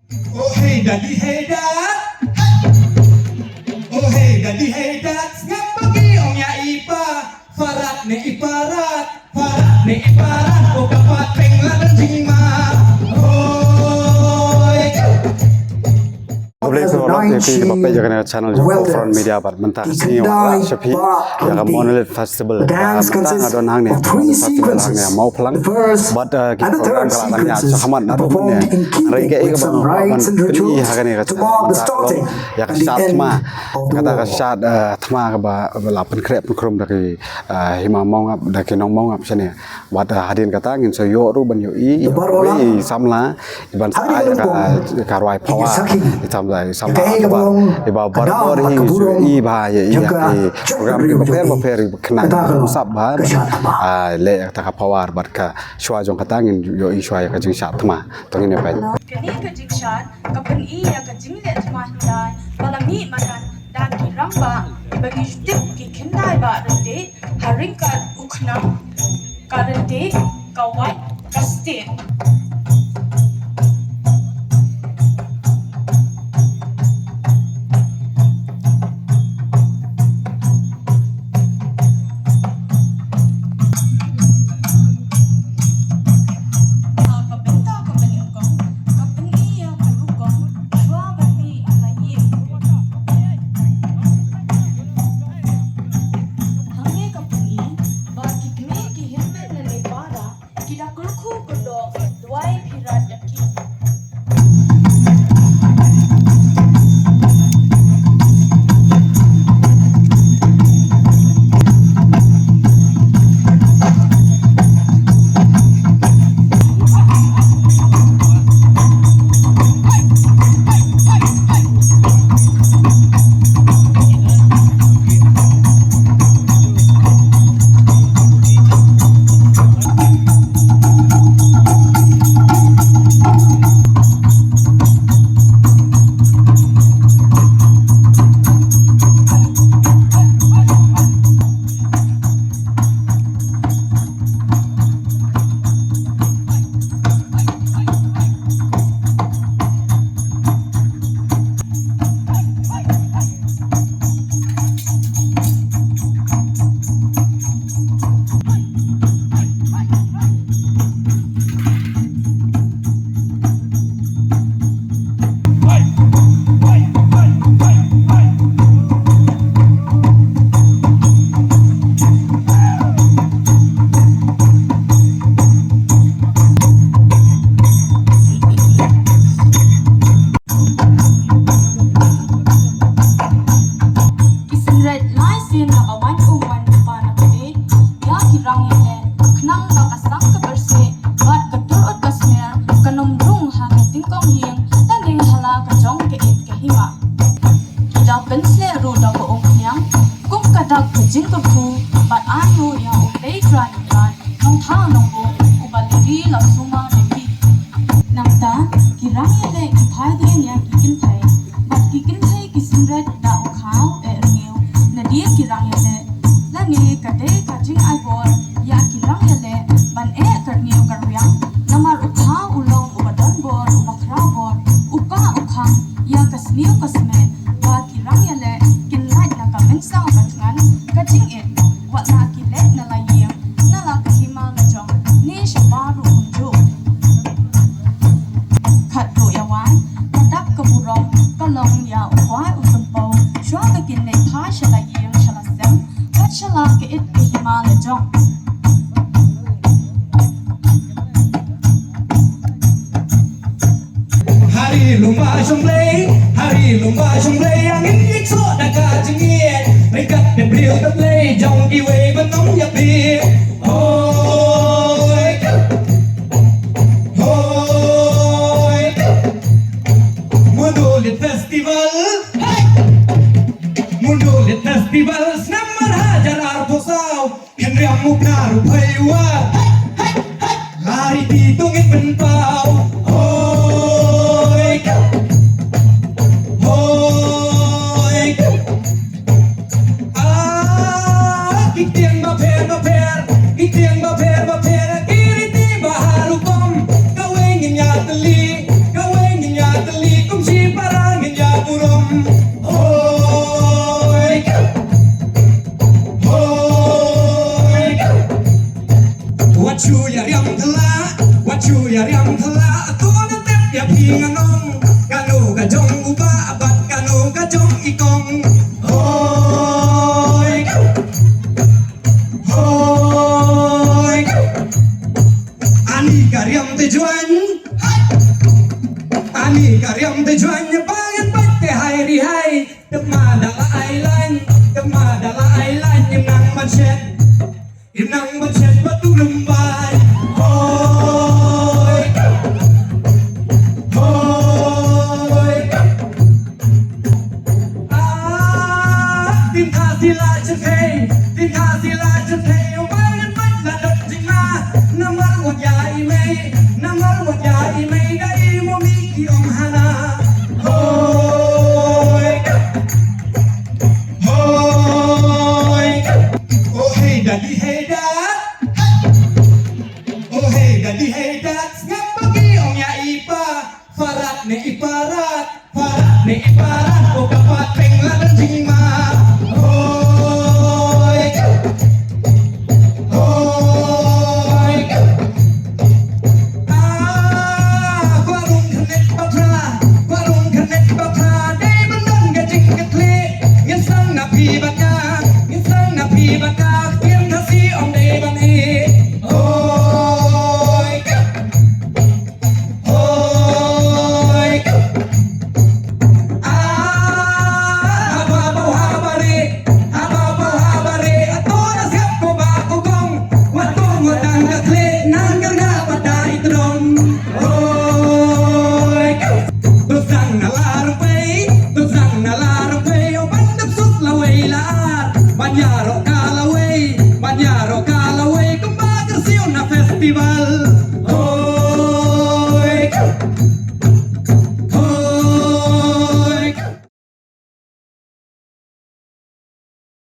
Oh hey daddy hey dad. Oh hey daddy hey dad. Ngapa giong ya ipa. Farat ne iparat. Farat ne iparat. Oh kapat penglan jingma. Public so lot EP bapak jaga channel Joko Front Media bar mentah ni wala shapi ya monolith festival mentah ada nang ni festival hang ni mau pelang but kita program kala ni sahamat naru ni rege ke bang ini haga ni ya ka sat ma kata ka sat thma ka ba lapan krep krum dari hima mau ngap dari nong mau ngap sini but hadin kata ngin so yo ru ban yo i samla iban sa ka roi pawa samla sama iba baru ini iba ya program baper kena sabah le tak power barka shwa jong katangin yo i shwa ya kajing shat ma tongin ya pai kini kajing shat kapan iya kajing le tma dai balami manan dan kiramba ibagi jutip ki kendai ba rete haringkat ukna karente kawai kaste Hari lumba jonglei angin ikso daga jingien rekat ne brio tablei jong iwe benong ya bi hoi hoi Mundulit festival Mundulit festival snamar hajar arbosau henry amukna rupaiwa hari ditungin benpau Tiếng nganong kanu kajong uba abat kanu kajong ikong hoi hoi ani karyam tujuan ani karyam tujuan pangan pate hai ri hai temadala island nang manchet batu lembai hoi hoi tim tha sila chhe pangan pat la dot jinga namar wa yai mei dai mo mi ki om hana hoi hoi oh hey daddy hey dad oh hey daddy hey dad ngap pagi om ya ipa farat ne iparat oh kapat peng la dan jingma hoi hoi warung kanet bapra dai benan ga jing ga kle ngin sang na pi baka tiang kasi om dai ban he hoi hoi hababau habare atora siap ko ba ko gong watong wadang ga kle nanggar ga padai trom hoi tusang na larang pay o bandap sut laway laar banyaro kalaway kumbaga siyo na festival